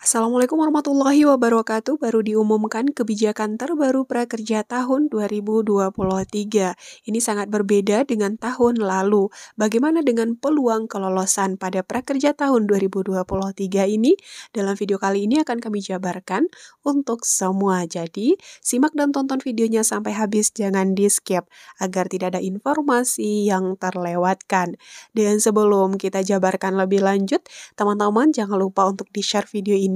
Assalamualaikum warahmatullahi wabarakatuh. Baru diumumkan kebijakan terbaru prakerja tahun 2023. Ini sangat berbeda dengan tahun lalu. Bagaimana dengan peluang kelolosan pada prakerja tahun 2023 ini? Dalam video kali ini akan kami jabarkan untuk semua. Jadi, simak dan tonton videonya sampai habis, jangan di-skip agar tidak ada informasi yang terlewatkan. Dan sebelum kita jabarkan lebih lanjut, teman-teman jangan lupa untuk di-share video ini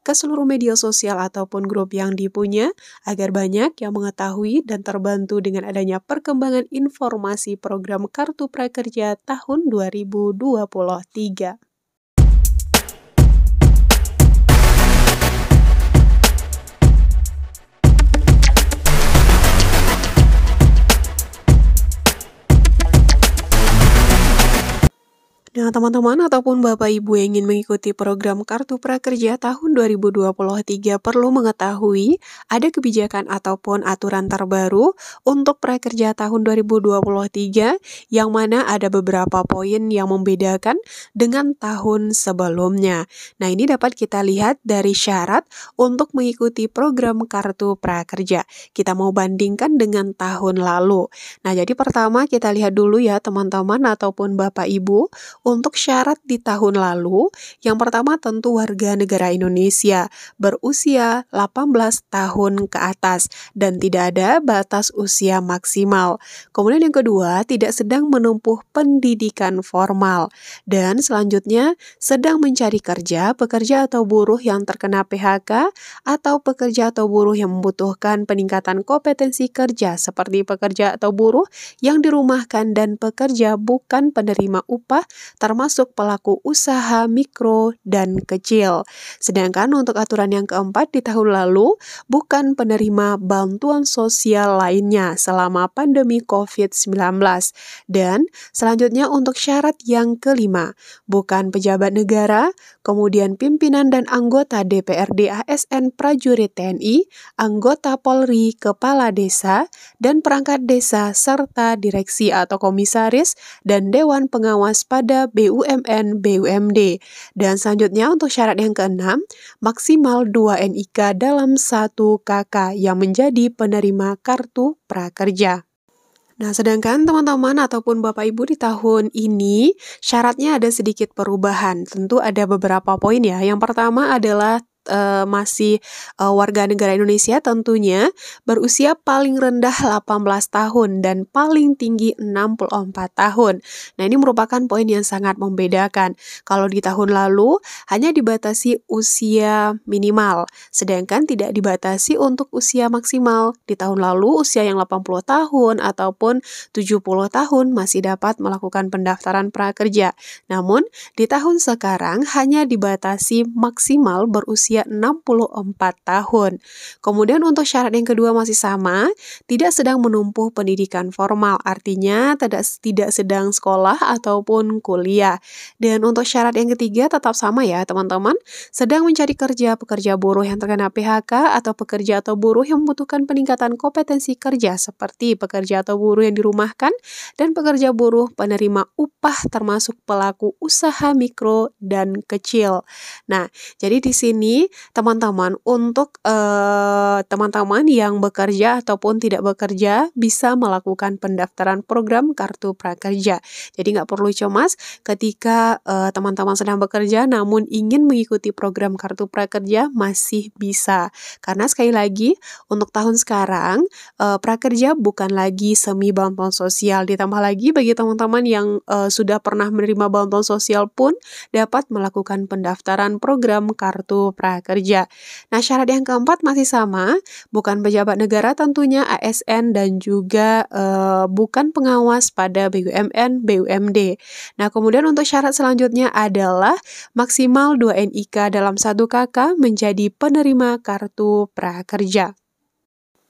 ke seluruh media sosial ataupun grup yang dipunya agar banyak yang mengetahui dan terbantu dengan adanya perkembangan informasi program Kartu Prakerja tahun 2023. Nah, teman-teman ataupun Bapak Ibu yang ingin mengikuti program Kartu Prakerja tahun 2023 perlu mengetahui ada kebijakan ataupun aturan terbaru untuk prakerja tahun 2023 yang mana ada beberapa poin yang membedakan dengan tahun sebelumnya. Nah, ini dapat kita lihat dari syarat untuk mengikuti program Kartu Prakerja. Kita mau bandingkan dengan tahun lalu. Nah, jadi pertama kita lihat dulu ya teman-teman ataupun Bapak Ibu. Untuk syarat di tahun lalu, yang pertama tentu warga negara Indonesia berusia 18 tahun ke atas dan tidak ada batas usia maksimal. Kemudian yang kedua, tidak sedang menempuh pendidikan formal. Dan selanjutnya, sedang mencari kerja, pekerja atau buruh yang terkena PHK, atau pekerja atau buruh yang membutuhkan peningkatan kompetensi kerja seperti pekerja atau buruh yang dirumahkan dan pekerja bukan penerima upah termasuk pelaku usaha mikro dan kecil. Sedangkan untuk aturan yang keempat di tahun lalu, bukan penerima bantuan sosial lainnya selama pandemi COVID-19. Dan selanjutnya untuk syarat yang kelima, bukan pejabat negara, kemudian pimpinan dan anggota DPRD ASN prajurit TNI, anggota Polri, kepala desa, dan perangkat desa, serta direksi atau komisaris, dan dewan pengawas pada BUMN, BUMD. Dan selanjutnya untuk syarat yang keenam, maksimal 2 NIK dalam 1 KK yang menjadi penerima kartu prakerja. Nah, sedangkan teman-teman ataupun Bapak Ibu di tahun ini syaratnya ada sedikit perubahan. Tentu ada beberapa poin ya. Yang pertama adalah masih warga negara Indonesia tentunya berusia paling rendah 18 tahun dan paling tinggi 64 tahun. Nah, ini merupakan poin yang sangat membedakan. Kalau di tahun lalu hanya dibatasi usia minimal, sedangkan tidak dibatasi untuk usia maksimal. Di tahun lalu usia yang 80 tahun ataupun 70 tahun masih dapat melakukan pendaftaran prakerja. Namun, di tahun sekarang hanya dibatasi maksimal berusia 64 tahun. Kemudian untuk syarat yang kedua masih sama, tidak sedang menempuh pendidikan formal, artinya tidak sedang sekolah ataupun kuliah. Dan untuk syarat yang ketiga tetap sama ya teman-teman, sedang mencari kerja, pekerja buruh yang terkena PHK atau pekerja atau buruh yang membutuhkan peningkatan kompetensi kerja seperti pekerja atau buruh yang dirumahkan dan pekerja buruh penerima upah termasuk pelaku usaha mikro dan kecil. Nah, jadi di sini teman-teman untuk teman-teman yang bekerja ataupun tidak bekerja bisa melakukan pendaftaran program Kartu Prakerja. Jadi nggak perlu cemas ketika teman-teman sedang bekerja namun ingin mengikuti program Kartu Prakerja masih bisa. Karena sekali lagi untuk tahun sekarang prakerja bukan lagi semi bantuan sosial. Ditambah lagi bagi teman-teman yang sudah pernah menerima bantuan sosial pun dapat melakukan pendaftaran program Kartu Prakerja. Nah, syarat yang keempat masih sama, bukan pejabat negara tentunya ASN dan juga bukan pengawas pada BUMN, BUMD. Nah, kemudian untuk syarat selanjutnya adalah maksimal 2 NIK dalam 1 KK menjadi penerima Kartu Prakerja.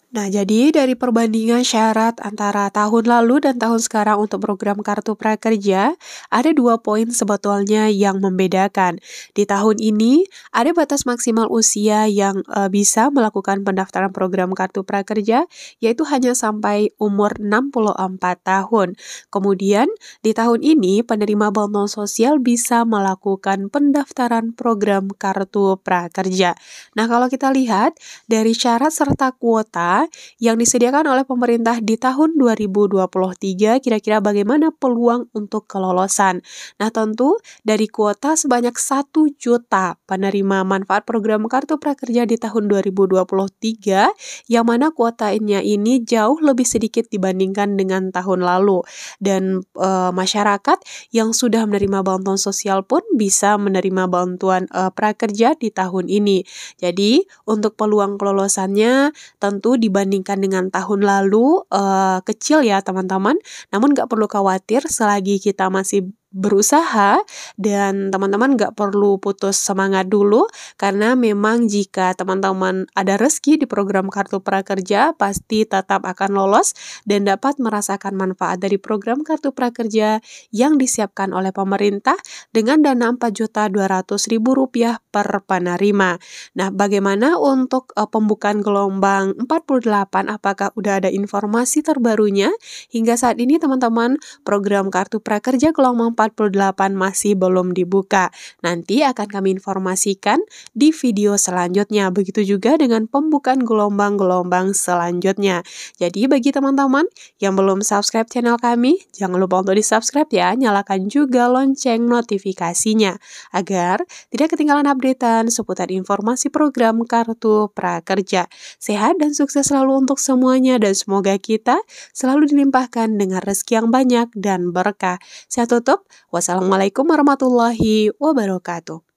Nah, jadi dari perbandingan syarat antara tahun lalu dan tahun sekarang untuk program Kartu Prakerja, ada 2 poin sebetulnya yang membedakan. Di tahun ini, ada batas maksimal usia yang bisa melakukan pendaftaran program Kartu Prakerja, yaitu hanya sampai umur 64 tahun. Kemudian, di tahun ini, penerima bantuan sosial bisa melakukan pendaftaran program Kartu Prakerja. Nah, kalau kita lihat dari syarat serta kuota yang disediakan oleh pemerintah di tahun 2023, kira-kira bagaimana peluang untuk kelolosan. Nah, tentu dari kuota sebanyak 1 juta penerima manfaat program Kartu Prakerja di tahun 2023, yang mana kuotanya ini jauh lebih sedikit dibandingkan dengan tahun lalu. Dan masyarakat yang sudah menerima bantuan sosial pun bisa menerima bantuan prakerja di tahun ini. Jadi, untuk peluang kelolosannya tentu dibandingkan dengan tahun lalu kecil ya teman-teman, namun nggak perlu khawatir selagi kita masih berusaha dan teman-teman nggak perlu putus semangat dulu karena memang jika teman-teman ada rezeki di program Kartu Prakerja pasti tetap akan lolos dan dapat merasakan manfaat dari program Kartu Prakerja yang disiapkan oleh pemerintah dengan dana Rp4.200.000 per penerima. Nah, bagaimana untuk pembukaan gelombang 48? Apakah udah ada informasi terbarunya? Hingga saat ini teman-teman, program Kartu Prakerja gelombang 48 masih belum dibuka. Nanti akan kami informasikan di video selanjutnya. Begitu juga dengan pembukaan gelombang-gelombang selanjutnya. Jadi bagi teman-teman yang belum subscribe channel kami, jangan lupa untuk di-subscribe ya. Nyalakan juga lonceng notifikasinya agar tidak ketinggalan updatean seputar informasi program Kartu Prakerja. Sehat dan sukses selalu untuk semuanya dan semoga kita selalu dilimpahkan dengan rezeki yang banyak dan berkah. Saya tutup. Wassalamualaikum warahmatullahi wabarakatuh.